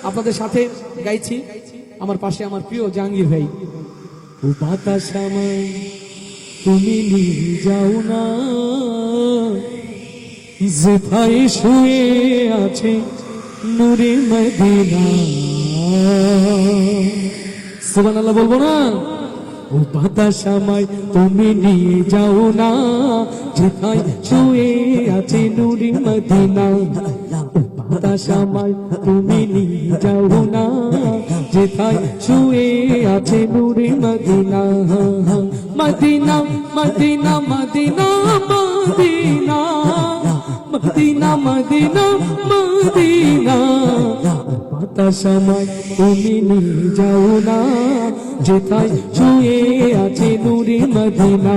আপনাদের সাথে গাইছি। আমার পাশে আমার প্রিয় জাহাঙ্গীর ভাই। ও বাতাস আমায় তুমি নিয়ে যাও না, যেথায় শুয়ে আছে নূরে মদিনা। সুবহানাল্লাহ বলবো না? ও বাতাস আমায় তুমি নিয়ে যাও না, যেথায় শুয়ে আছে নূরে মদিনা। বাতাস আমায় তুমি নিয়ে যাও না, যেথায় শুয়ে আছে নূরে Medina. Medina Medina Medina Medina Medina Medina Medina. বাতাস আমায় তুমি নিয়ে যাও না, যেথায় শুয়ে আছে নূরে মদিনা।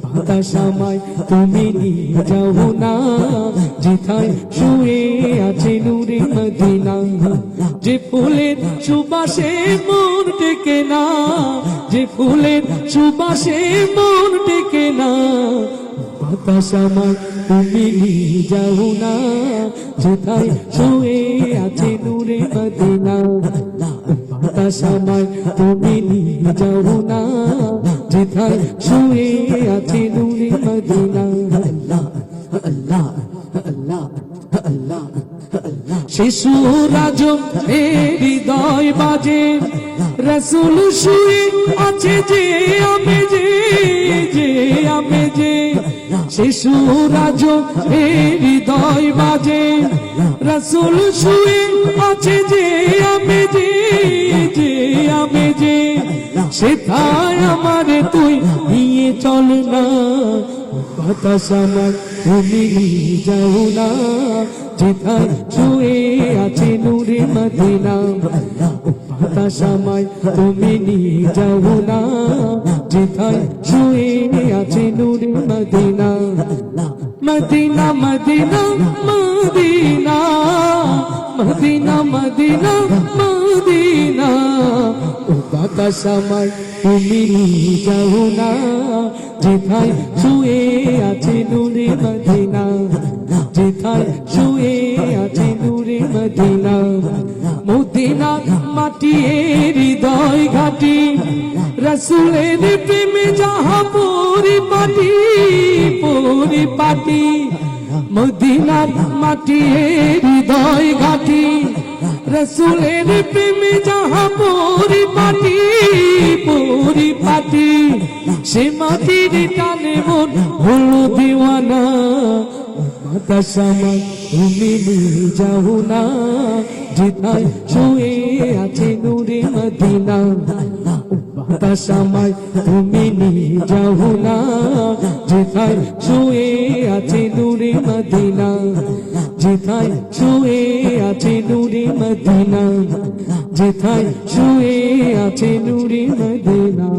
বাতাস আমায় তুমি নিয়ে যাও না, যেথায় শুয়ে আছে নূরে মদিনা। যে ফুলের সুবাসে মন টেকে না, যে ফুলের সুবাসে মন টেকে না। বাতাস আমায় তুমি নিয়ে যাও না, যেথায় শুয়ে আছে নূরে মদিনা। বাতাস আমায় তুমি নিয়ে যাও না, যেথায় শুয়ে আছে নূরে মদিনা। শিশুরাজ হৃদয় বাজে, রসুল শুয়ে আছে যে আমি যে আমি যে। শিশুরাজ হৃদয় বাজে, রসুল শুয়ে আছে যে আমি যে আমি যে। সেথায় আমারে তুই নিয়ে চল না, বাতাস আমায় তুমি নিয়ে যাও না, যেথায় শুয়ে আছে নূরে মদিনা। বাতাস আমায় তুমি নিয়ে যাও না, যেথায় শুয়ে আছে নূরে Medina. Medina Medina Medina Medina Medina Medina. বাতাস আমায় তুমি নিয়ে যাও না, যেথায় শুয়ে আছে নূরে মদিনা। যেথায় শুয়ে আছে নূরে মদিনা। মদিনা মাটি হৃদয় ঘাটি, রসুলের প্রেমে যাহা পরিপাটি পরিপাটি। মদিনার মাটি হৃদয় ঘাটি, রসুলের প্রেমে যাহা পরিপাটি পরিপাটি। সে মাটির টানে মন হলো দিওয়ানা। বাতাস আমায় তুমি নিয়ে যাও না, যেথায় শুয়ে আছে নূরে মদিনা। বাতাস আমায় তুমি নিয়ে যাও না, যেথায় শুয়ে আছে নূরে মদিনা। যেথায় শুয়ে আছে নূরে মদিনা। যেথায় শুয়ে আছে নূরে মদিনা।